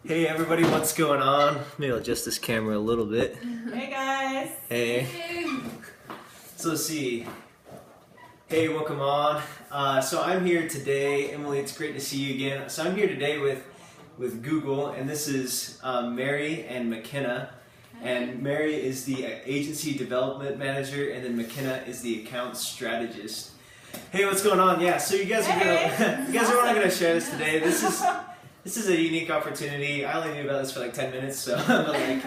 Hey everybody, what's going on? Maybe I'll adjust this camera a little bit. Hey guys! Hey. So let's see. Hey, welcome on. So I'm here today, Emily, it's great to see you again. So I'm here today with Google, and this is Mary and McKenna. And Mary is the agency development manager, and then McKenna is the account strategist. Hey, what's going on? Yeah, so you guys are not gonna share this today. This is a unique opportunity. I only knew about this for like 10 minutes, so but like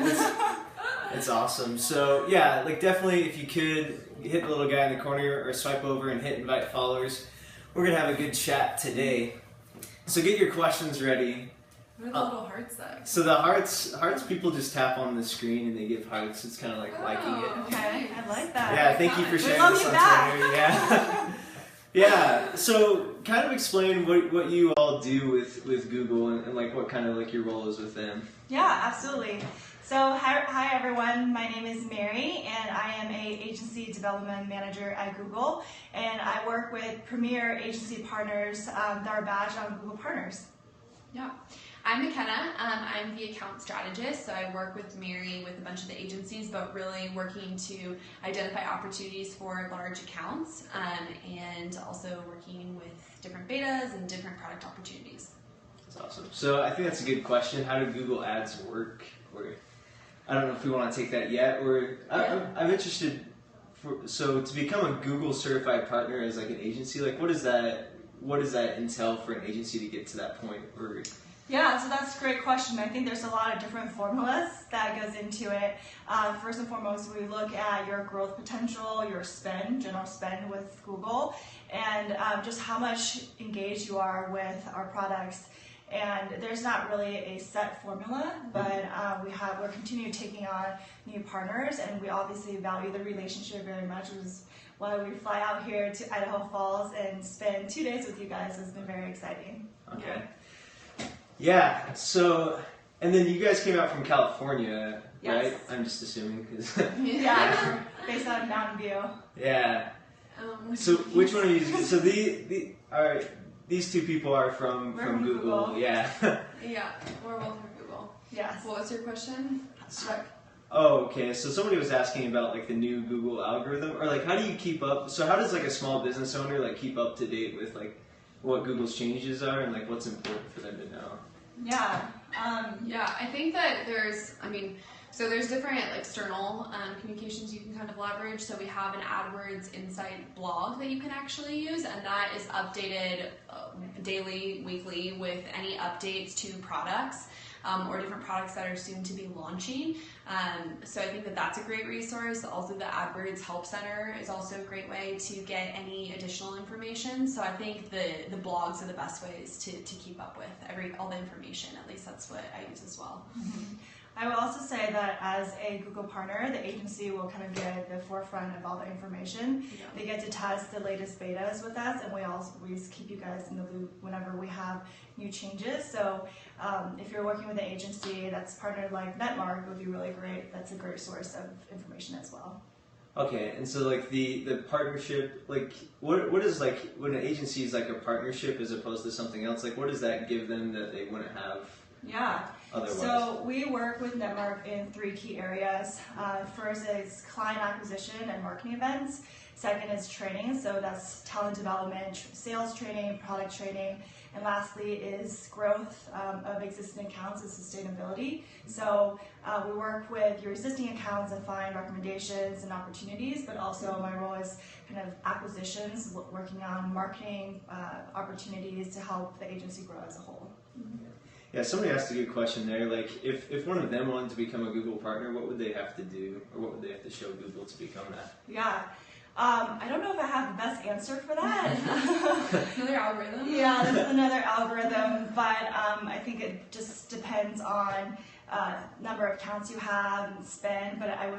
it's awesome. So yeah, like definitely if you could hit the little guy in the corner or swipe over and hit invite followers. We're gonna have a good chat today. So get your questions ready. What are the little hearts though? So the hearts people just tap on the screen and they give hearts. It's kind of like liking it. Okay, I like that. Yeah, thank you for sharing this on Twitter. Yeah. Yeah, so kind of explain what you all do with Google and like what kind of like your role is with them. Yeah, absolutely. So hi everyone, my name is Mary and I am a agency development manager at Google, and I work with premier agency partners that are badged on Google Partners. Yeah. I'm McKenna. I'm the account strategist, so I work with Mary with a bunch of the agencies, but really working to identify opportunities for large accounts and also working with different betas and different product opportunities. That's awesome. So I think that's a good question. How do Google Ads work? Or I don't know if we want to take that yet. Or I'm interested. So to become a Google certified partner as like an agency, like what does that entail for an agency to get to that point? Or yeah, so that's a great question. I think there's a lot of different formulas that goes into it. First and foremost, we look at your growth potential, your spend, general spend with Google, and just how much engaged you are with our products. And there's not really a set formula, but we're continuing taking on new partners, and we obviously value the relationship very much, which is why we fly out here to Idaho Falls and spend 2 days with you guys. It's been very exciting. Okay. Yeah, so, and then you guys came out from California, yes. Right? I'm just assuming, because... yeah, based out of Mountain View. Yeah. So, which one of you, so these two people are from Google. Yeah. Yeah, we're both from Google. Yes. What was your question? Oh, okay, so somebody was asking about like the new Google algorithm, or like how do you keep up, so how does like a small business owner like keep up to date with like what Google's changes are and like what's important for them to know? Yeah. Yeah, I think that there's different external communications you can kind of leverage. So we have an AdWords Insight blog that you can actually use, and that is updated daily, weekly with any updates to products or different products that are soon to be launching. So I think that that's a great resource. Also, the AdWords Help Center is also a great way to get any additional information. So I think the blogs are the best ways to keep up with all the information. At least that's what I use as well. Mm-hmm. I will also say that as a Google partner, the agency will kind of get the forefront of all the information. Yeah. They get to test the latest betas with us, and we always keep you guys in the loop whenever we have new changes. So if you're working with an agency that's partnered like Netmark, it would be really great. That's a great source of information as well. Okay, and so like the partnership, like what is like when an agency is like a partnership as opposed to something else, like what does that give them that they wouldn't have? Yeah. Otherwise. So we work with Netmark in 3 key areas. First is client acquisition and marketing events. Second is training, so that's talent development, sales training, product training. And lastly is growth of existing accounts and sustainability. So we work with your existing accounts and find recommendations and opportunities, but also my role is kind of acquisitions, working on marketing opportunities to help the agency grow as a whole. Mm-hmm. Yeah, somebody asked a good question there. Like, if one of them wanted to become a Google partner, what would they have to do, or what would they have to show Google to become that? Yeah, I don't know if I have the best answer for that. Another algorithm? Yeah, there's another algorithm, but I think it just depends on number of accounts you have and spend, but I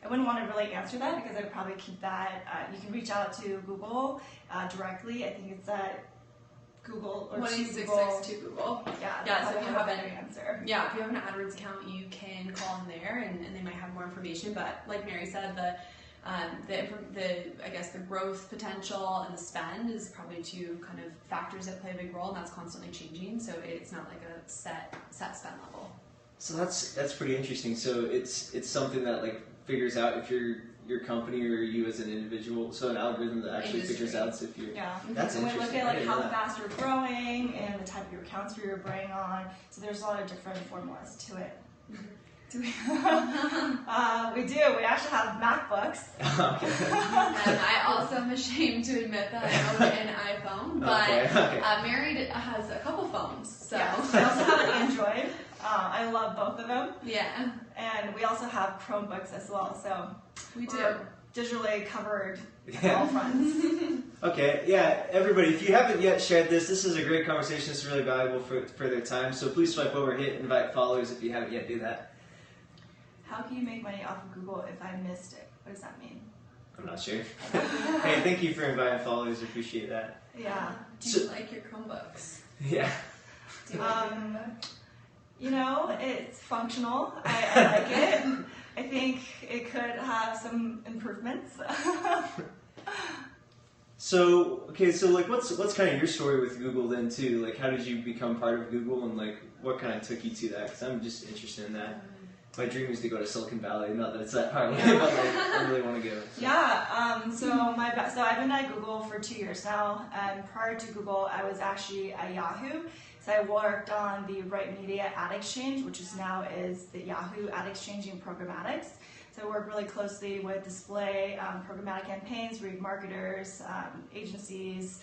wouldn't want to really answer that because I'd probably keep that. You can reach out to Google directly. I think it's at Google or 1-866 to Google. Yeah, so if you have an answer. Yeah, if you have an AdWords account, you can call in there, and they might have more information. But like Mary said, I guess the growth potential and the spend is probably 2 kind of factors that play a big role, and that's constantly changing. So it's not like a set spend level. So that's pretty interesting. So it's something that like figures out if your company or you as an individual. So an algorithm that actually figures out if you're. Yeah. That's and we interesting. look at like how fast you're growing and the type of accounts you're bringing on. So there's a lot of different formulas to it. Do we? We do. We actually have MacBooks. And I also am ashamed to admit that I own an iPhone, but Married has a couple phones. So yeah. We also have an Android. I love both of them. Yeah. And we also have Chromebooks as well. So we do. We're digitally covered on all fronts. Okay, yeah, everybody, if you haven't yet shared this is a great conversation. It's really valuable for their time. So please swipe over, hit invite followers if you haven't yet. Do that. How can you make money off of Google if I missed it? What does that mean? I'm not sure. Hey, thank you for inviting followers. Appreciate that. Yeah. Do you like your Chromebooks? Yeah. Do you like your Chromebook? You know, it's functional. I like it. I think it could have some improvements. So like what's kind of your story with Google then too? Like how did you become part of Google and like what kind of took you to that? Because I'm just interested in that. My dream is to go to Silicon Valley. Not that it's that far away, but like, I really want to go. So. Yeah. So I've been at Google for 2 years now, and prior to Google, I was actually at Yahoo. So I worked on the Right Media Ad Exchange, which is the Yahoo Ad Exchange in programmatics. So I work really closely with display, programmatic campaigns, marketers, agencies,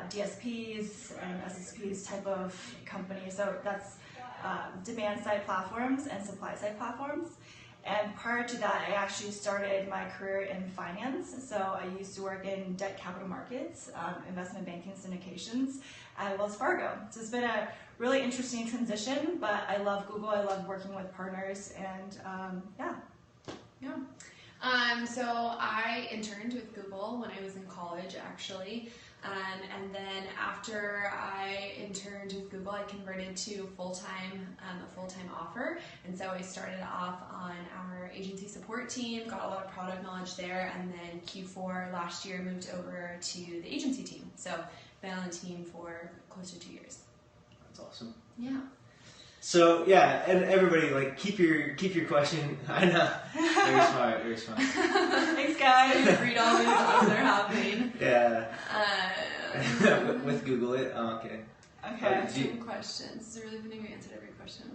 DSPs, and SSPs type of companies. So that's demand side platforms and supply side platforms. And prior to that, I actually started my career in finance. So I used to work in debt capital markets, investment banking syndications at Wells Fargo. So it's been a really interesting transition, but I love Google. I love working with partners, and yeah. So I interned with Google when I was in college, actually. And then after I interned with Google, I converted to a full-time offer. And so I started off on our agency support team, got a lot of product knowledge there, and then Q4 last year moved over to the agency team. So been on the team for close to 2 years. That's awesome. Yeah. So yeah, and everybody like keep your question. I know. Very smart. Thanks, guys. Read all these as they're happening. Yeah. With Google it. Oh, okay. Okay. Some questions. This is really funny. We answered every question.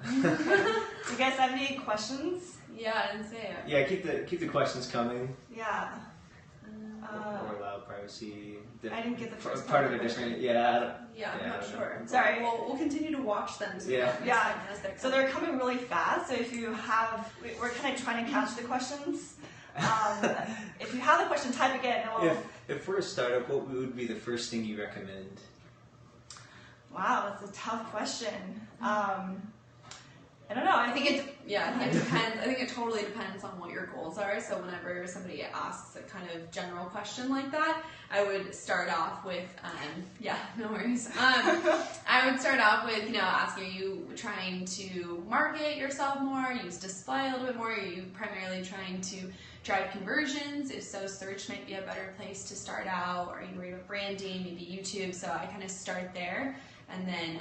Do you guys have any questions? Yeah, I didn't say it. Yeah, keep the questions coming. Yeah. Or allow privacy. I didn't get the first part of a different. Yeah. I'm not sure. Sorry. We'll continue to watch them. So Yeah. So they're coming really fast. So if you have, we're kind of trying to catch the questions. If you have the question, type again. If we're a startup, what would be the first thing you recommend? Wow, that's a tough question. I don't know. I think it depends. I think it totally depends on what your goals are. So whenever somebody asks a kind of general question like that, I would start off with, no worries. I would start off with, asking, are you trying to market yourself more, use display a little bit more? Are you primarily trying to drive conversions? If so, search might be a better place to start out. Or are you worried about branding, maybe YouTube? So I kind of start there. And then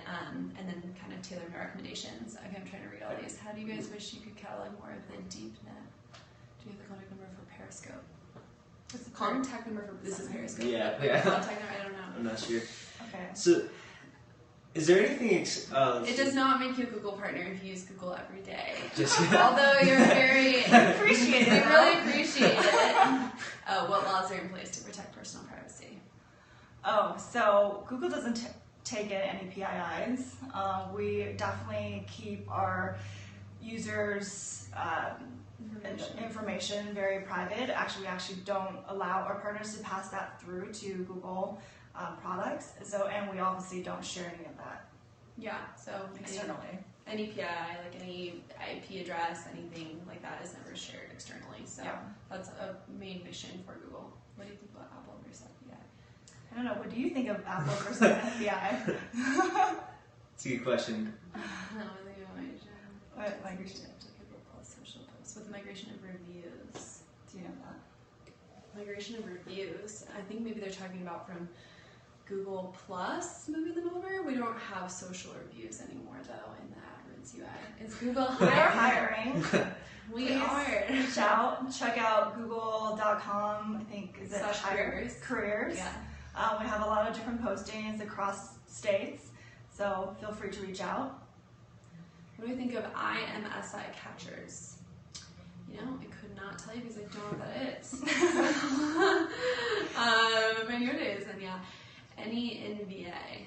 kind of tailor my recommendations. Okay, I'm trying to read all these. How do you guys wish you could catalog more of the deep net? Do you have the contact number for Periscope? What's the contact number for this is Periscope? Yeah. Contact number, I don't know. I'm not sure. Okay. So, is there anything? It does not make you a Google partner if you use Google every day. Although you're very appreciated. We really appreciate it. What laws are in place to protect personal privacy? So Google doesn't take in any PIIs. We definitely keep our users' information very private. Actually, we actually don't allow our partners to pass that through to Google products. And we obviously don't share any of that. Yeah. So externally, any PII, like any IP address, anything like that, is never shared externally. So that's a main mission for Google. What do you think about Apple versus FBI? I don't know. What do you think of Apple versus FBI? It's a good question. What migration? Social posts with migration of reviews. Do you know that? Migration of reviews. I think maybe they're talking about from Google Plus moving them over. We don't have social reviews anymore though in the AdWords UI. Is Google We're hiring? hiring. We Please are. reach out. Check out google.com. I think is it /careers. Careers. Yeah. We have a lot of different postings across states, so feel free to reach out. What do we think of IMSI catchers? You know, I could not tell you because I don't know what that is. But here it is, and yeah, any NVA.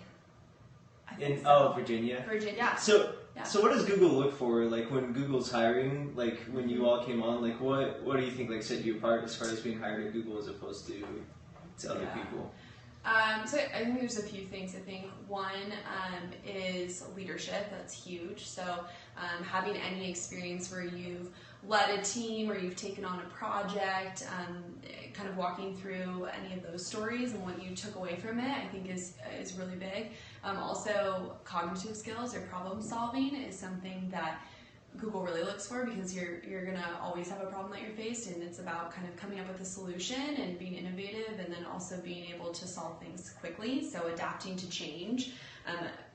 Virginia. Virginia. Yeah. So Yeah. so what does Google look for? Like when Google's hiring, like when you all came on, like what do you think like set you apart as far as being hired at Google as opposed to other people? So I think there's a few things. I think one is leadership. That's huge. So having any experience where you've led a team or you've taken on a project, kind of walking through any of those stories and what you took away from it, I think is really big. Also, cognitive skills or problem solving is something that Google really looks for, because you're gonna always have a problem that you're faced, and it's about kind of coming up with a solution and being innovative, and then also being able to solve things quickly. So adapting to change,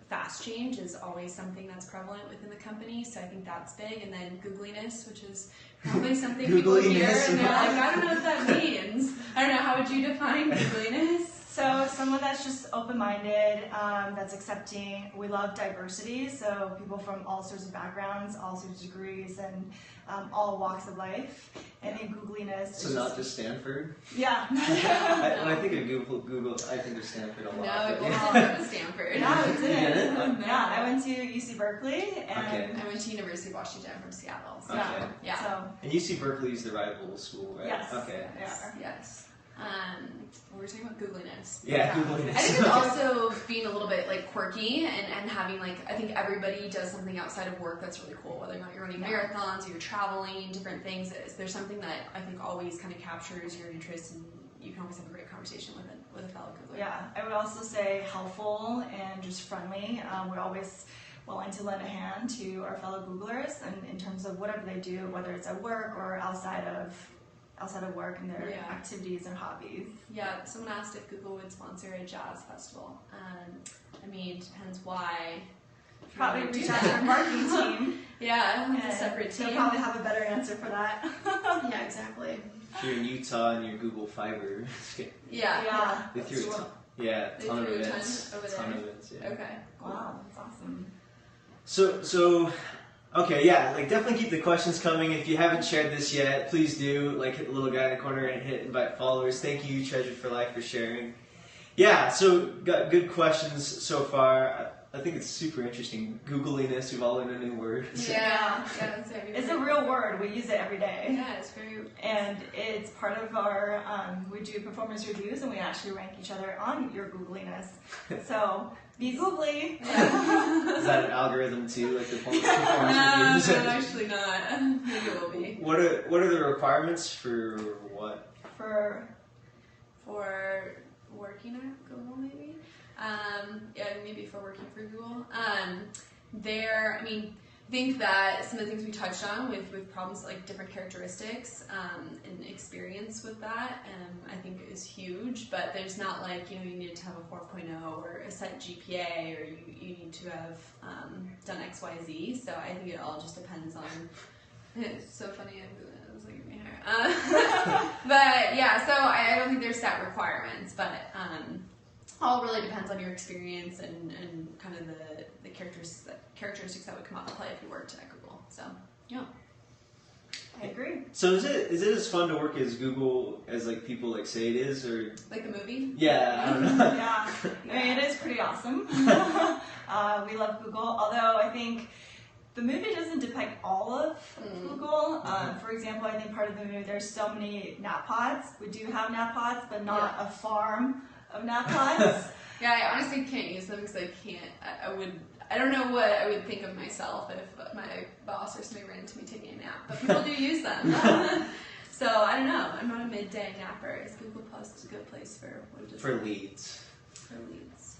fast change is always something that's prevalent within the company. So I think that's big. And then googliness, which is probably something people hear and they're like, I don't know what that means. I don't know. How would you define googliness? So someone that's just open-minded, that's accepting. We love diversity, so people from all sorts of backgrounds, all sorts of degrees, and all walks of life. And then googliness. So not just Stanford? Yeah. When I think of Google, I think of Stanford a lot. No, but we didn't go to Stanford. Yeah, we did. did? Yeah, I went to UC Berkeley, and Okay. I went to University of Washington from Seattle. So, Okay. yeah. So, And UC Berkeley is the rival school, right? yes. Okay. Yeah. Yes. We were talking about googliness. Yeah, Googliness. I think it's also being a little bit like quirky and having like, I think everybody does something outside of work that's really cool, whether or not you're running marathons or you're traveling, different things. There's something that I think always kind of captures your interest, and you can always have a great conversation with a fellow Googler. Yeah, I would also say helpful and just friendly. We're always willing to lend a hand to our fellow Googlers, and in terms of whatever they do, whether it's at work or outside of work and their activities and hobbies. Yeah, someone asked if Google would sponsor a jazz festival. I mean, depends why. Probably reach out to our marketing team. Yeah, it's a separate team. They'll probably have a better answer for that. Yeah, exactly. If you're in Utah and you're Google Fiber, Yeah. they threw a ton, They ton of threw a events. ton over Ton there. of events, yeah. Okay. Wow, that's awesome. So, okay, yeah, like definitely keep the questions coming. If you haven't shared this yet, please do. Like hit the little guy in the corner and hit invite followers. Thank you, Treasured for Life, for sharing. Yeah, so got good questions so far. I think it's super interesting. Googliness, we've all learned a new word. Yeah. It's a real word. We use it every day. Yeah, it's very. And it's part of our, we do performance reviews, and we actually rank each other on your googliness. So be googly. Yeah. Is that an algorithm too, like the performance No, reviews? actually not. Maybe it will be. What are the requirements for what? For working at Google, maybe. Yeah, maybe for working for Google. I think that some of the things we touched on with problems like different characteristics and experience with that, I think is huge. But there's not like, you need to have a 4.0 or a set GPA, or you need to have done X, Y, Z. So I think it all just depends on. It's so funny. I was looking at my hair. But yeah, so I don't think there's set requirements, but all really depends on your experience and kind of the characteristics that would come out to play if you worked at Google. So yeah, I agree. So is it as fun to work as Google as like people like say it is, or like the movie? Yeah, I don't know. Yeah, I mean, it is pretty awesome. We love Google, although I think the movie doesn't depict all of Google. For example, I think part of the movie, there's so many nap pods. We do have nap pods, but not a farm of nap pods. Yeah, I honestly can't use them because I can't. I don't know what I would think of myself if my boss or somebody ran into me taking a nap. But people do use them. So I don't know. I'm not a midday napper. Is Google Plus a good place for leads? For leads.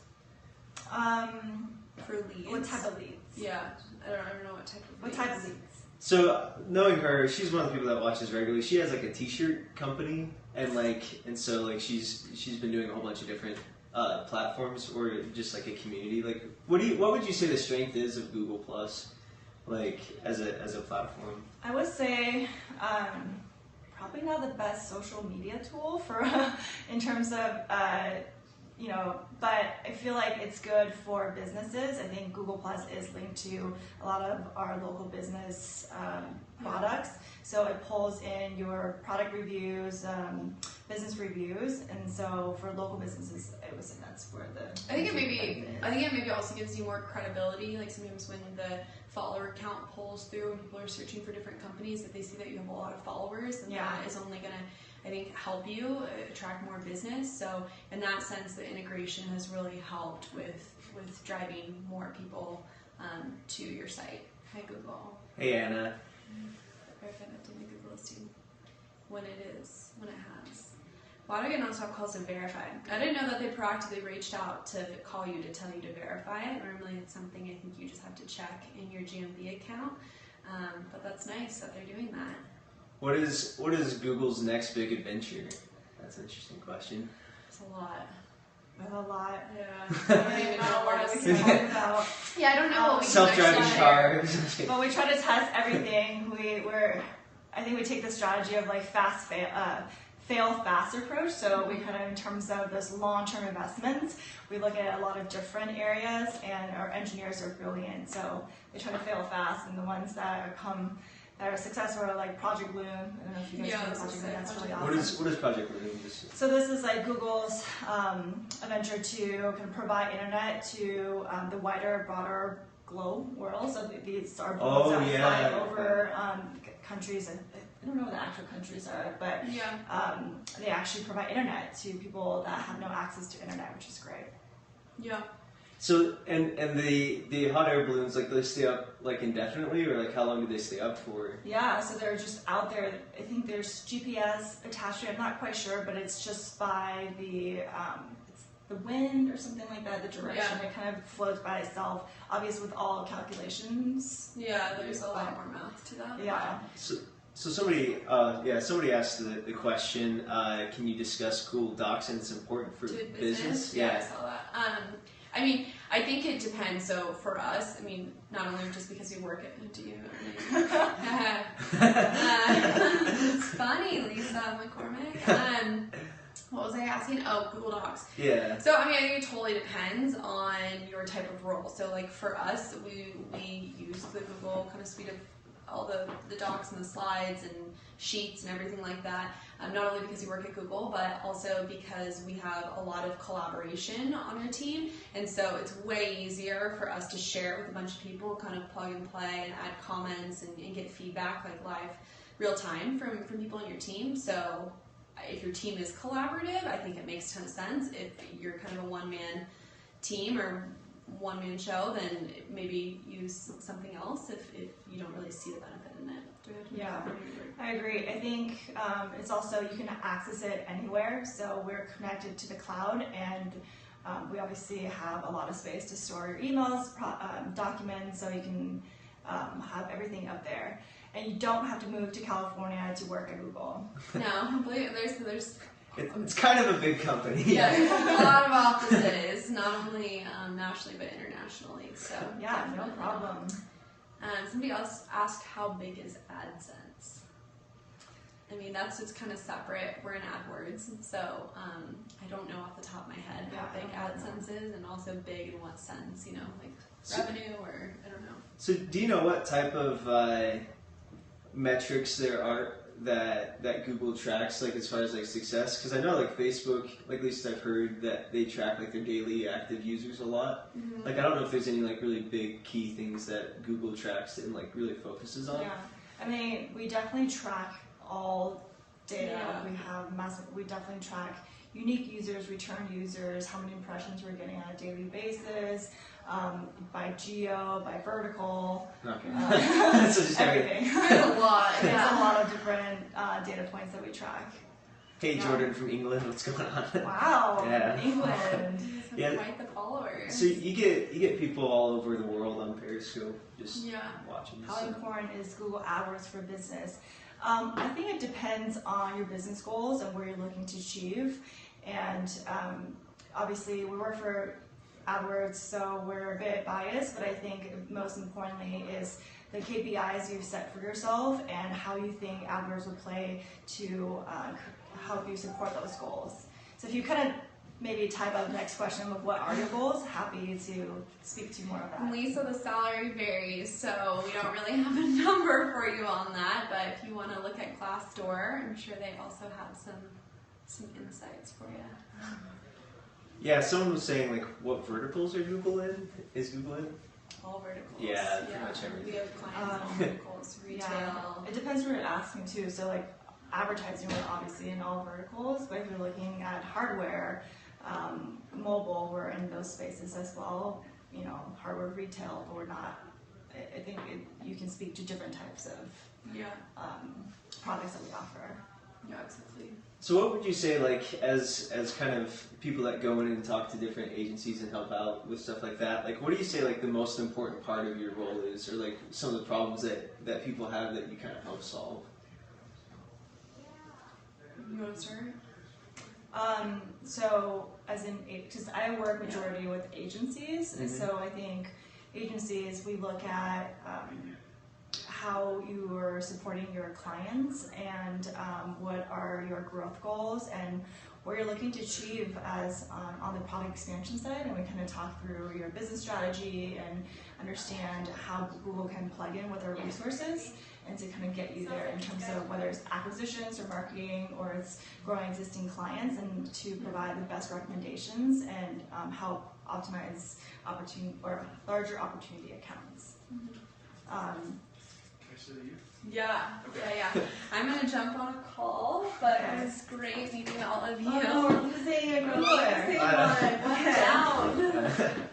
For leads. What type of leads? Yeah, I don't know what type of leads. What type of leads? So knowing her, she's one of the people that watches regularly. She has like a T-shirt company, and so she's been doing a whole bunch of different platforms, or just like a community. Like what would you say the strength is of Google Plus? like as a platform? I would say probably not the best social media tool for in terms of but I feel like it's good for businesses. I think Google Plus is linked to a lot of our local business products, so it pulls in your product reviews, business reviews, and so for local businesses, I would say that's where the I think it maybe also gives you more credibility. Like sometimes when the follower count pulls through and people are searching for different companies, if they see that you have a lot of followers, then that is only going to, I think, help you attract more business. So in that sense, the integration has really helped with driving more people to your site. Hi, Google. Hey, Anna. Verify that to the Google listing when it has. Why do I get nonstop calls to verify? I didn't know that they proactively reached out to call you to tell you to verify it. Normally it's something I think you just have to check in your GMB account. But that's nice that they're doing that. What is Google's next big adventure? That's an interesting question. It's a lot. With a lot. Yeah. I don't even know what we can talk about. Yeah, I don't know what we can self-driving actually cars. But we try to test everything. I think we take the strategy of like fail fast approach. So we kind of, in terms of those long-term investments, we look at a lot of different areas, and our engineers are brilliant. So they try to fail fast, and the ones that are successful are like Project Loom. I don't know if you guys know Project Loom. That's really awesome. What is Project Loom? So this is like Google's venture to kind of provide internet to the wider, broader globe world. So these are boats that fly over countries. I don't know what the actual countries are, but they actually provide internet to people that have no access to internet, which is great. Yeah. So and the hot air balloons, like, they stay up like indefinitely, or like how long do they stay up for? Yeah, so they're just out there. I think there's GPS attached to it. I'm not quite sure, but it's just by the wind or something like that, the direction. It kind of floats by itself, obviously with all calculations. Yeah, there's a lot more math to that. Yeah. So somebody asked the question, can you discuss Google Docs and it's important for business? Yeah, I saw that. I mean, I think it depends. So for us, I mean, not only just because you work at, do you? It's funny, Lisa McCormick. What was I asking? Oh, Google Docs. Yeah. So I mean, I think it totally depends on your type of role. So like for us, we use the Google kind of suite of all the docs and the slides and sheets and everything like that, not only because we work at Google, but also because we have a lot of collaboration on our team, and so it's way easier for us to share it with a bunch of people, kind of plug and play and add comments and get feedback like live, real time from people on your team. So if your team is collaborative, I think it makes a ton of sense. If you're kind of a one-man team or one-man show, then maybe use something else if you don't really see the benefit in it. Yeah, I agree. I think it's also, you can access it anywhere. So we're connected to the cloud, and we obviously have a lot of space to store your emails, documents, so you can have everything up there. And you don't have to move to California to work at Google. No, there's it's kind of a big company. Yeah, there's a lot of offices, not only nationally but internationally. So yeah, no problem. Somebody else asked, how big is AdSense? I mean, it's kind of separate. We're in AdWords, so I don't know off the top of my head how big AdSense is, and also big in what sense, like revenue, or I don't know. So do you know what type of metrics there are that Google tracks, like as far as like success? Because I know like Facebook, like at least I've heard that they track like their daily active users a lot. Mm-hmm. Like I don't know if there's any like really big key things that Google tracks and like really focuses on. Yeah, I mean, we definitely track all data. Yeah. We definitely track unique users, return users, how many impressions we're getting on a daily basis, by geo, by vertical, Okay. So just everything. There's a lot. There's a lot of different data points that we track. Hey, Jordan from England, what's going on? Wow, Yeah. England. Yeah. Quite the followers. So you get people all over the world on Periscope just watching. How important is Google AdWords for business? I think it depends on your business goals and where you're looking to achieve. And obviously, we work for AdWords, so we're a bit biased, but I think most importantly is the KPIs you've set for yourself and how you think AdWords will play to help you support those goals. So if you kind of maybe type out the next question of what are your goals, happy to speak to you more of that. Lisa, the salary varies, so we don't really have a number for you on that, but if you want to look at Glassdoor, I'm sure they also have some insights for you. Yeah, someone was saying like, what verticals are Google in? Is Google in? All verticals. Yeah, pretty much everything. We have clients in all verticals, retail. Yeah. It depends who you're asking too. So like advertising, we're obviously in all verticals, but if you're looking at hardware, mobile, we're in those spaces as well. You know, hardware, retail, but we're not. I think you can speak to different types of products that we offer. Yeah, exactly. So what would you say, like, as kind of people that go in and talk to different agencies and help out with stuff like that, like, what do you say, like, the most important part of your role is, or, like, some of the problems that people have that you kind of help solve? You want to start? So, as in, because I work majority with agencies, and so I think agencies, we look at how you are supporting your clients and what are your growth goals and what you're looking to achieve as on the product expansion side, and we kind of talk through your business strategy and understand how Google can plug in with our resources and to kind of get you there in terms of whether it's acquisitions or marketing or it's growing existing clients, and to provide the best recommendations and help optimize opportunity or larger opportunity accounts. Yeah. I'm going to jump on a call, but it was great meeting all of you. Oh, we're losing a Googler. Down.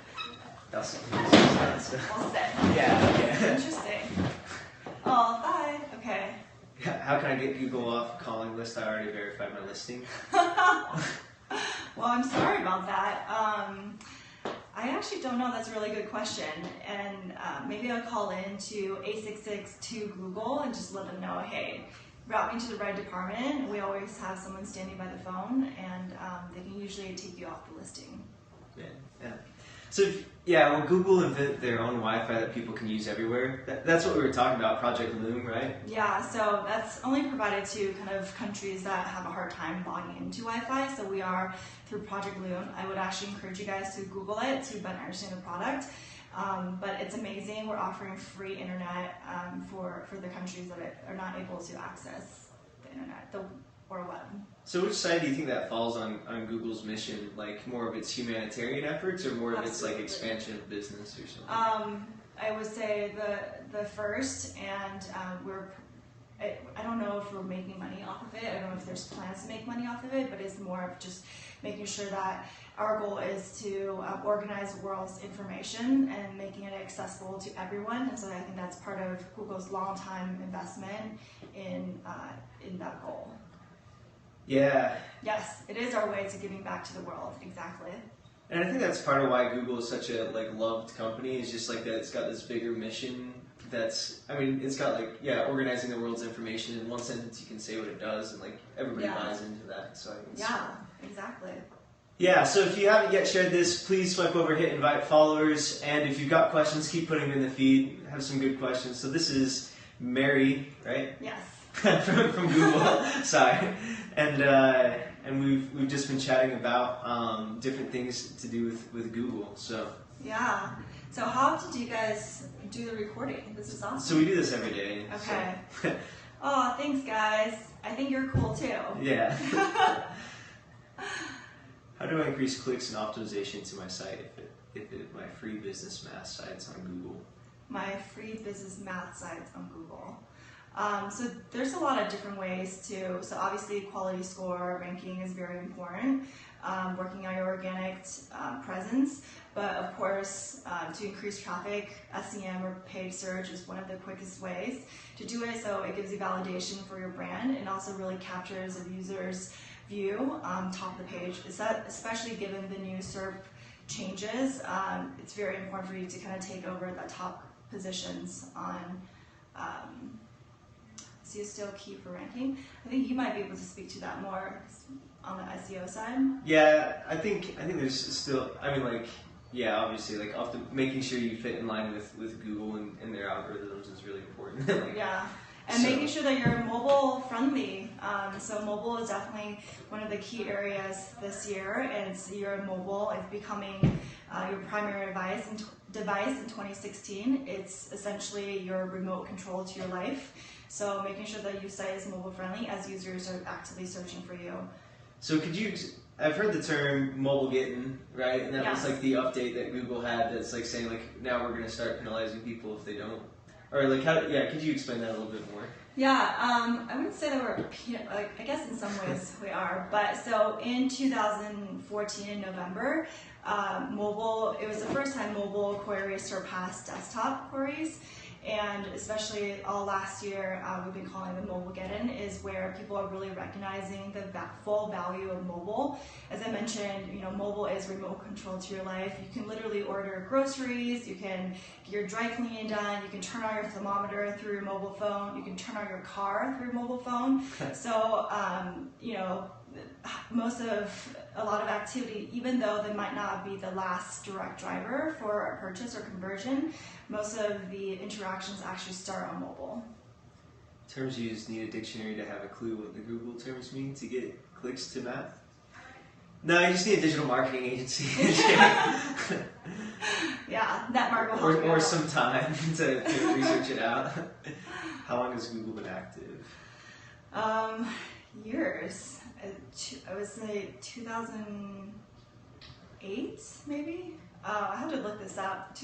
That's All set. yeah. Interesting. Oh, bye. Okay. How can I get Google off calling list? I already verified my listing. Well, I'm sorry about that. I actually don't know. That's a really good question. And maybe I'll call in to 866-2 Google and just let them know, hey, route me to the right department. We always have someone standing by the phone, and they can usually take you off the listing. Yeah. So, will Google invent their own Wi-Fi that people can use everywhere? That's what we were talking about, Project Loom, right? Yeah, so that's only provided to kind of countries that have a hard time logging into Wi-Fi. So we are through Project Loom. I would actually encourage you guys to Google it to better understand the product. But it's amazing. We're offering free internet for the countries that are not able to access the internet or web. So which side do you think that falls on Google's mission? Like more of its humanitarian efforts or more of its like expansion of business or something? I would say the first, and I don't know if we're making money off of it. I don't know if there's plans to make money off of it, but it's more of just making sure that our goal is to organize the world's information and making it accessible to everyone. And so I think that's part of Google's long-time investment in that goal. Yeah. Yes, it is our way to giving back to the world. Exactly. And I think that's part of why Google is such a like loved company, is just like that it's got this bigger mission it's got like, organizing the world's information. In one sentence you can say what it does, and like everybody buys into that. So I think exactly. Yeah, so if you haven't yet shared this, please swipe over, hit invite followers, and if you've got questions, keep putting them in the feed. Have some good questions. So this is Mary, right? Yes. from Google side, and we've just been chatting about different things to do with Google. So so how often do you guys do the recording? This is awesome. So we do this every day. Okay. So. Oh, thanks guys. I think you're cool too. Yeah. How do I increase clicks and optimization to my site if my free business math site's on Google? My free business math site's on Google. So there's a lot of different ways to, so obviously quality score ranking is very important, working on your organic presence, but of course to increase traffic, SEM or paid search is one of the quickest ways to do it, so it gives you validation for your brand and also really captures a user's view top of the page, especially given the new SERP changes. It's very important for you to kind of take over the top positions on so you're still key for ranking. I think you might be able to speak to that more on the SEO side. Yeah, I think there's still, yeah, obviously, like making sure you fit in line with Google and their algorithms is really important. Like, yeah. And making sure that you're mobile friendly. So mobile is definitely one of the key areas this year. And your mobile is becoming your primary device in 2016. It's essentially your remote control to your life. So making sure that your site is mobile friendly as users are actively searching for you. So I've heard the term mobile getting, right? And that Yes. was like the update that Google had that's like saying like now we're going to start penalizing people if they don't. Or like could you explain that a little bit more? Yeah, I wouldn't say that we're, like, I guess in some ways we are, but so in 2014 in November, it was the first time mobile queries surpassed desktop queries. And especially all last year, we've been calling the mobile get-in, is where people are really recognizing the full value of mobile. As I mentioned, mobile is remote control to your life. You can literally order groceries, you can get your dry cleaning done, you can turn on your thermometer through your mobile phone, you can turn on your car through your mobile phone. So, a lot of activity, even though they might not be the last direct driver for a purchase or conversion, most of the interactions actually start on mobile. Terms used, need a dictionary to have a clue what the Google terms mean to get clicks to math? No, you just need a digital marketing agency. Yeah, Netmark will help you or out. some time to research it out. How long has Google been active? Years. I would say 2008, maybe? I have to look this up.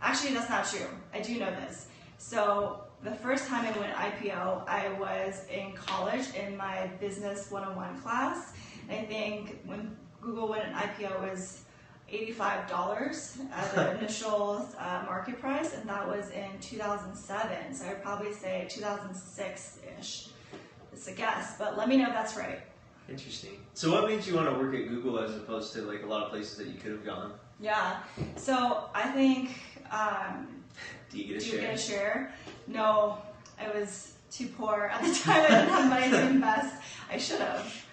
Actually, that's not true. I do know this. So the first time I went IPO, I was in college in my Business 101 class. And I think when Google went an IPO, it was $85 as the initial market price, and that was in 2007. So I'd probably say 2006-ish. It's a guess, but let me know if that's right. Interesting. So what made you want to work at Google as opposed to like a lot of places that you could have gone? Yeah, so I think, Do you get a do share? you get a share? No, I was too poor at the time. I didn't have money to invest. I should have.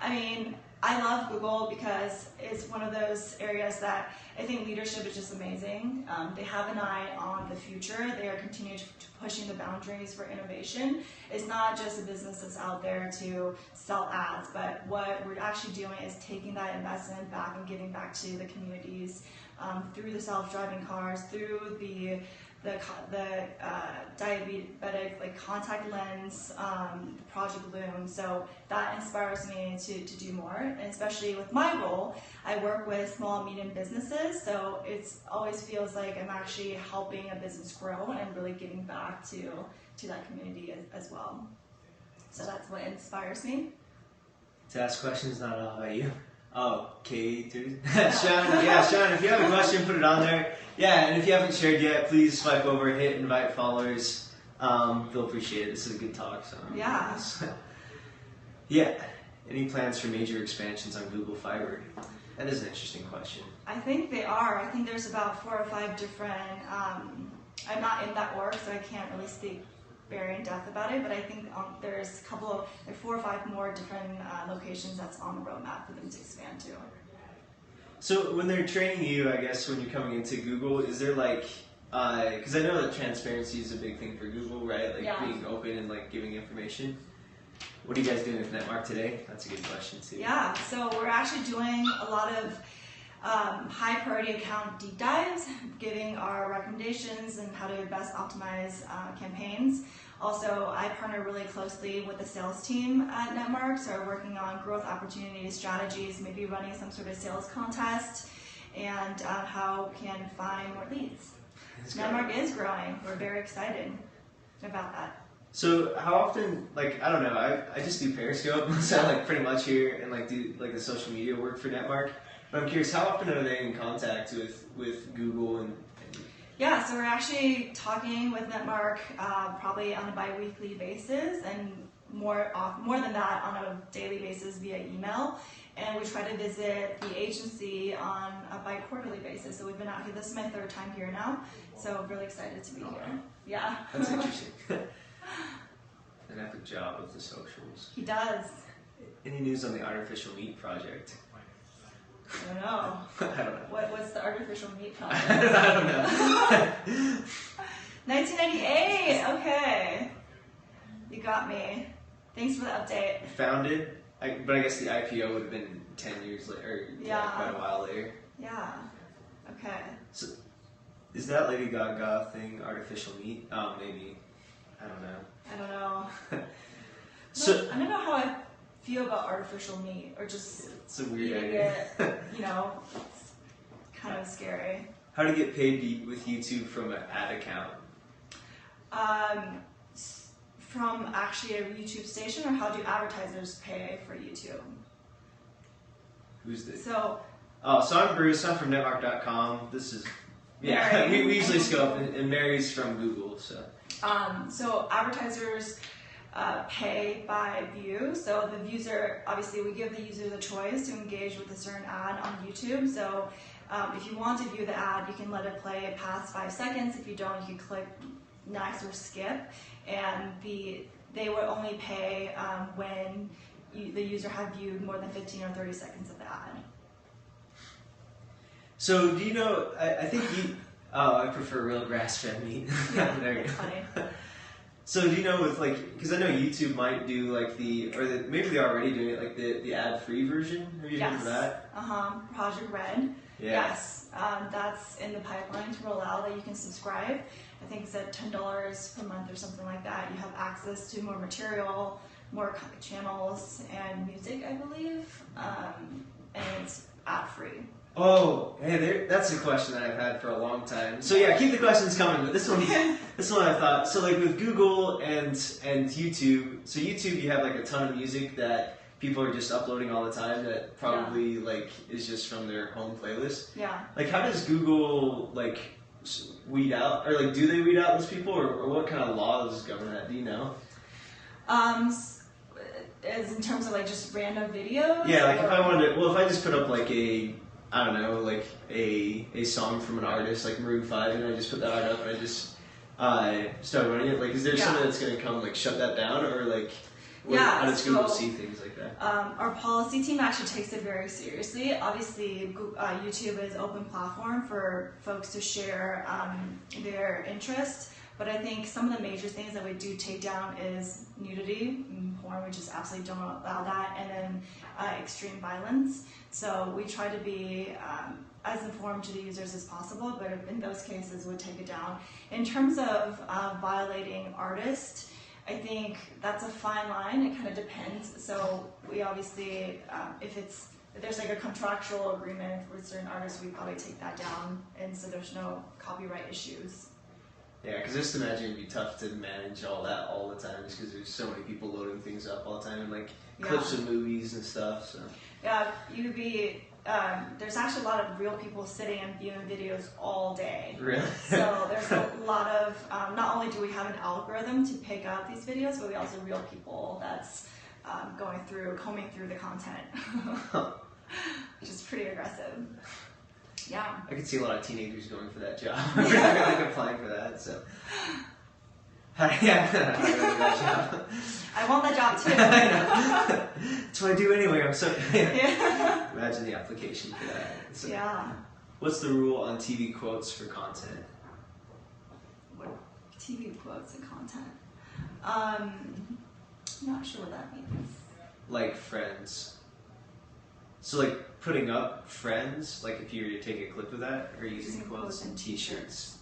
I mean, I love Google because it's one of those areas that I think leadership is just amazing. They have an eye on the future. They are continuing to pushing the boundaries for innovation. It's not just a business that's out there to sell ads, but what we're actually doing is taking that investment back and giving back to the communities through the self-driving cars, through the diabetic like contact lens, Project Loom. So that inspires me to do more, and especially with my role, I work with small and medium businesses, so it always feels like I'm actually helping a business grow and really giving back to that community as well. So that's what inspires me. To ask questions, not all about you. Oh, Kate, dude. Sean, if you have a question, put it on there. Yeah, and if you haven't shared yet, please swipe over, hit invite followers. They'll appreciate it. This is a good talk. So Yeah. Yeah. Any plans for major expansions on Google Fiber? That is an interesting question. I think they are. I think there's about 4 or 5 different, I'm not in that org, so I can't really speak very in depth about it, but I think there's 4 or 5 more different locations that's on the roadmap for them to expand to. So when they're training you, I guess when you're coming into Google, is there like, because I know that transparency is a big thing for Google, right? Like being open and like giving information. What are you guys doing with Netmark today? That's a good question too. Yeah, so we're actually doing a lot of high priority account deep dives, giving our recommendations and how to best optimize campaigns. Also, I partner really closely with the sales team at Netmark, so we're working on growth opportunities, strategies, maybe running some sort of sales contest, and how we can find more leads. Netmark is growing. We're very excited about that. So how often, like, I don't know, I just do Periscope, so I like pretty much here and like do like the social media work for Netmark. But I'm curious, how often are they in contact with Google and Yeah, so we're actually talking with Netmark probably on a bi-weekly basis, and more than that on a daily basis via email. And we try to visit the agency on a bi-quarterly basis. So we've been out here. This is my 3rd time here now, so really excited to be here. Yeah. That's interesting. An epic job with the socials. He does. Any news on the artificial meat project? I don't know. I don't know. What's the artificial meat I process? don't know. 1998. Okay, you got me. Thanks for the update. Founded, but I guess the IPO would have been 10 years later, or Yeah. quite a while later. Yeah. Okay. So, is that Lady Gaga thing artificial meat? Oh, maybe. I don't know. I don't know. So I don't know how I feel about artificial meat, or just it's a weird eating idea. it. You know, it's kind of scary. How to get paid with YouTube from an ad account? From actually a YouTube station, or how do advertisers pay for YouTube? Who's this? So, So I'm Bruce. I'm from Netmark.com. This is Mary. we usually scope, and Mary's from Google. So so advertisers pay by view. So the user, obviously, we give the user the choice to engage with a certain ad on YouTube. So if you want to view the ad, you can let it play past 5 seconds. If you don't, you can click next or skip, and they will only pay when the user had viewed more than 15 or 30 seconds of the ad. So do you know? I think you. Oh, I prefer real grass-fed meat. Yeah, There you that's go. funny. So do you know with because I know YouTube might do like maybe they're already doing it like the ad-free version. Have you heard of that? Project Red. Yeah. Yes, that's in the pipeline to roll out, that you can subscribe. I think it's at $10 per month or something like that. You have access to more material, more channels, and music, I believe, and it's ad-free. Oh, hey, that's a question that I've had for a long time. So yeah, keep the questions coming. But this one I thought. So like with Google and YouTube. So YouTube, you have like a ton of music that people are just uploading all the time. That probably like is just from their home playlist. Yeah. Like, how does Google like weed out, or like do they weed out those people, or what kind of laws govern that? Do you know? As in terms of like just random videos. Yeah, like or? if I just put up like I don't know, like a song from an artist like Maroon 5, and I just put that art up and I just start running it. Like, is there something that's going to come like shut that down, or like how does Google see things like that? Our policy team actually takes it very seriously. Obviously, YouTube is an open platform for folks to share their interests. But I think some of the major things that we do take down is nudity, porn, we just absolutely don't allow that, and then extreme violence. So we try to be as informed to the users as possible, but in those cases we'll take it down. In terms of violating artists, I think that's a fine line. It kind of depends. So we obviously, if there's like a contractual agreement with certain artists, we probably take that down, and so there's no copyright issues. Yeah, because just imagine it'd be tough to manage all that all the time, just because there's so many people loading things up all the time, and like clips of movies and stuff. So yeah, you'd be. There's actually a lot of real people sitting and viewing videos all day. Really? So there's a lot of. Not only do we have an algorithm to pick up these videos, but we also have real people that's combing through the content, which is pretty aggressive. Yeah. I could see a lot of teenagers going for that job. like applying for that. So yeah, I want that job too. That's what I do anyway. I'm so Yeah. Imagine the application for that. So, Yeah. what's the rule on TV quotes for content? What TV quotes and content? I'm not sure what that means. Like Friends. So like putting up Friends, like if you were to take a clip of that, or using quotes in t-shirts.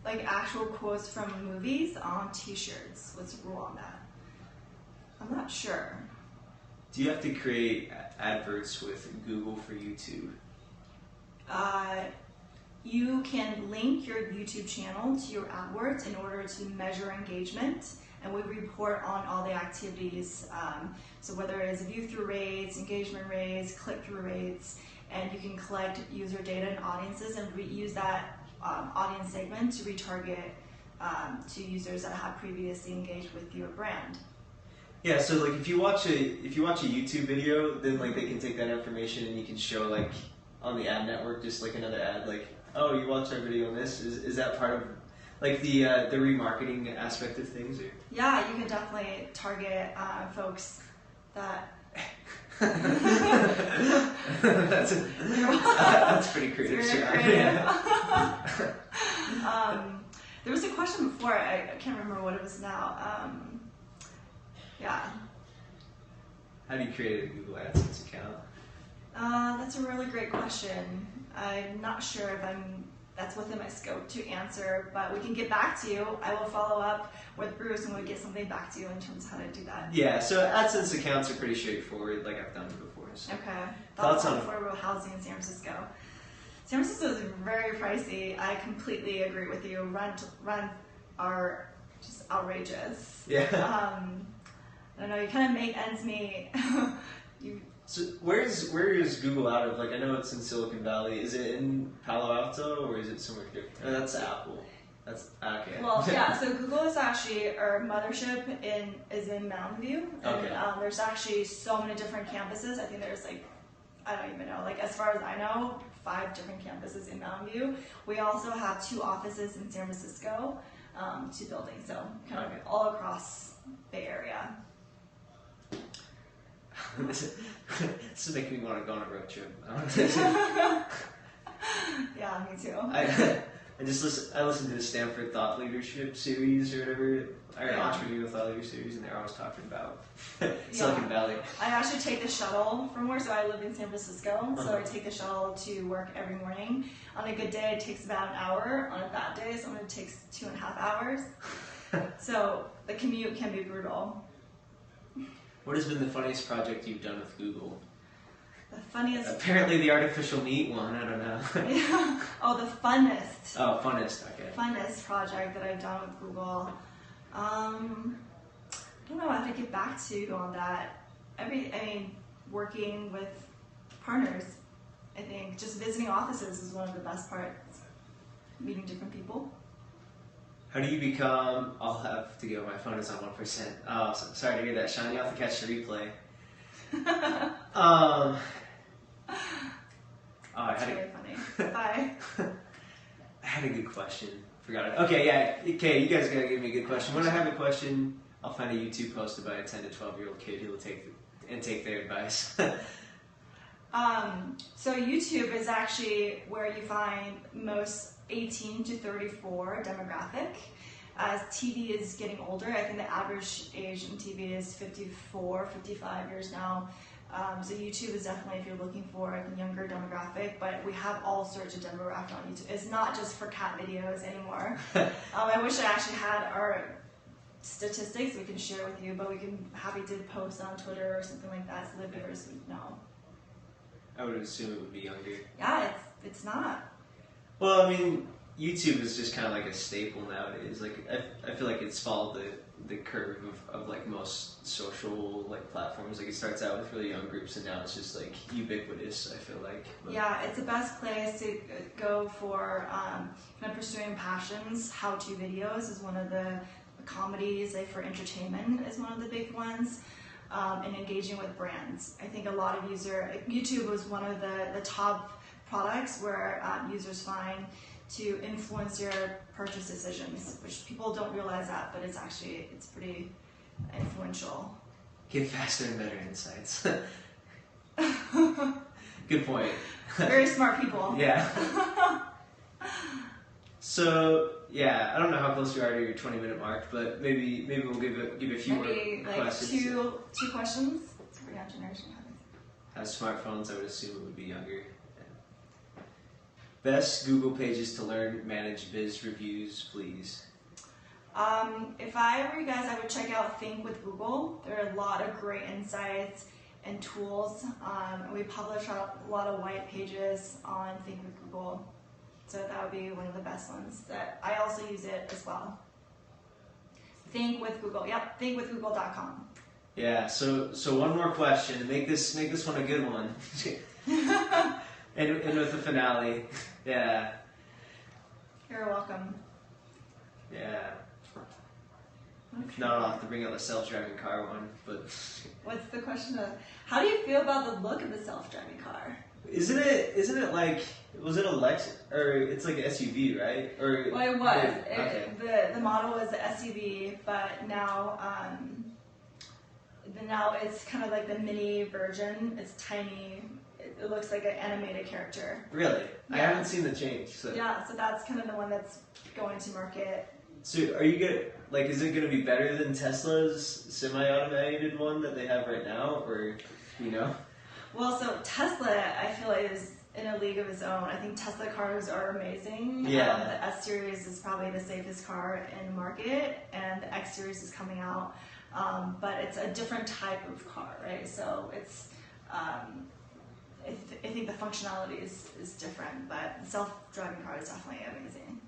Like actual quotes from movies on t-shirts. What's the rule on that? I'm not sure. Do you have to create adverts with Google for YouTube? You can link your YouTube channel to your AdWords in order to measure engagement, and we report on all the activities. So whether it is view-through rates, engagement rates, click-through rates, and you can collect user data and audiences and use that audience segment to retarget to users that have previously engaged with your brand. Yeah, so like if you watch a YouTube video, then like they can take that information and you can show like on the ad network just like another ad, like, oh, you watched our video on this. Is that part of like the remarketing aspect of things? Or? Yeah, you can definitely target folks that That's pretty creative. It's very creative. There was a question before, I can't remember what it was now. Yeah. How do you create a Google AdSense account? That's a really great question. I'm not sure if that's within my scope to answer, but we can get back to you. I will follow up with Bruce and we'll get something back to you in terms of how to do that. Yeah, so AdSense accounts are pretty straightforward, like I've done it before. So. Okay. Thoughts on affordable housing in San Francisco? San Francisco is very pricey. I completely agree with you. Rent are just outrageous. Yeah. I don't know. You kind of make ends meet. So where is Google out of? Like I know it's in Silicon Valley. Is it in Palo Alto or is it somewhere different? Oh, that's Apple. That's okay. Well, yeah. So Google is actually our mothership is in Mountain View, and Okay. There's actually so many different campuses. I think there's like I don't even know. Like as far as I know, 5 different campuses in Mountain View. We also have 2 offices in San Francisco, 2 buildings. So kind of all across Bay Area. This is making me want to go on a road trip. Yeah, me too. I listened to the Stanford Thought Leadership series or whatever, or Entrepreneurial Thought Leader series, and they're always talking about Silicon Valley. I actually take the shuttle from work, so I live in San Francisco, so I take the shuttle to work every morning. On a good day, it takes about an hour. On a bad day, sometimes it takes 2.5 hours. So the commute can be brutal. What has been the funniest project you've done with Google? The funniest. Apparently the artificial meat one. I don't know. Yeah. Oh, the funnest. Oh, funnest. Okay. Funnest project that I've done with Google. I don't know. I have to get back to you on that. Working with partners. I think just visiting offices is one of the best parts. Meeting different people. How do you become? I'll have to go. My phone is on 1%. Oh, sorry to hear that, Sean. You'll have to catch the replay. That's really funny. Bye. I had a good question. Forgot it. Okay, yeah. Okay, you guys gotta give me a good question. When I have a question, I'll find a YouTube posted by a 10 to 12-year-old kid who will take their advice. So YouTube is actually where you find most 18 to 34 demographic. As TV is getting older, I think the average age in TV is 54, 55 years now. So YouTube is definitely if you're looking for a younger demographic, but we have all sorts of demographic on YouTube. It's not just for cat videos anymore. I wish I actually had our statistics we can share with you, but we can happy to post on Twitter or something like that so the viewers would know. I would assume it would be younger. Yeah, it's not. Well, I mean, YouTube is just kind of like a staple nowadays. Like, I feel like it's followed the curve of like most social like platforms. Like, it starts out with really young groups, and now it's just like ubiquitous. I feel like. But yeah, it's the best place to go for kind of pursuing passions. How-to videos is one of the comedies. Like for entertainment is one of the big ones. And engaging with brands. I think a lot of YouTube was one of the top products where users find to influence your purchase decisions, which people don't realize that, but it's pretty influential. get faster and better insights. Good point. Very smart people. Yeah. So yeah, I don't know how close you are to your 20-minute mark, but maybe we'll give a few more like questions. two questions. So we have generation habits. Has smartphones, I would assume it would be younger. Best Google pages to learn, manage biz reviews, please. If I were you guys, I would check out Think with Google. There are a lot of great insights and tools. We publish a lot of white pages on Think with Google. So that would be one of the best ones. That I also use it as well. Think with Google. Yep, thinkwithgoogle.com. Yeah. So one more question. Make this one a good one. and with the finale. Yeah. You're welcome. Yeah. Okay. No, I'll have to bring out the self-driving car one. But What's the question of? How do you feel about the look of the self-driving car? Isn't it like, was it a Lexus, or it's like an SUV, right? Or Well, it was. Okay. The model was the SUV, but now now it's kind of like the mini version. It's tiny. It looks like an animated character. Really? Yeah. I haven't seen the change. So. Yeah, so that's kind of the one that's going to market. So are you gonna, like, is it gonna be better than Tesla's semi-automated one that they have right now, or, you know? Well, so Tesla, I feel like is in a league of its own. I think Tesla cars are amazing. Yeah. The S Series is probably the safest car in the market, and the X Series is coming out. But it's a different type of car, right? So it's, I think the functionality is different, but the self-driving car is definitely amazing.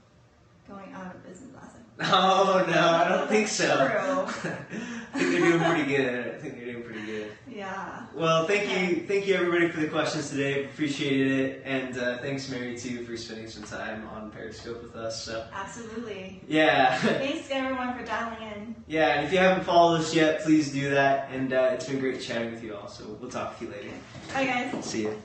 Going out of business last time. Oh no, I don't think so. True. I think they're doing pretty good. Yeah. Well, thank you everybody for the questions today. Appreciated it, and thanks Mary too for spending some time on Periscope with us. So. Absolutely. Yeah. Thanks everyone for dialing in. Yeah, and if you haven't followed us yet, please do that. And it's been great chatting with you all. So we'll talk to you later. Bye guys. See you.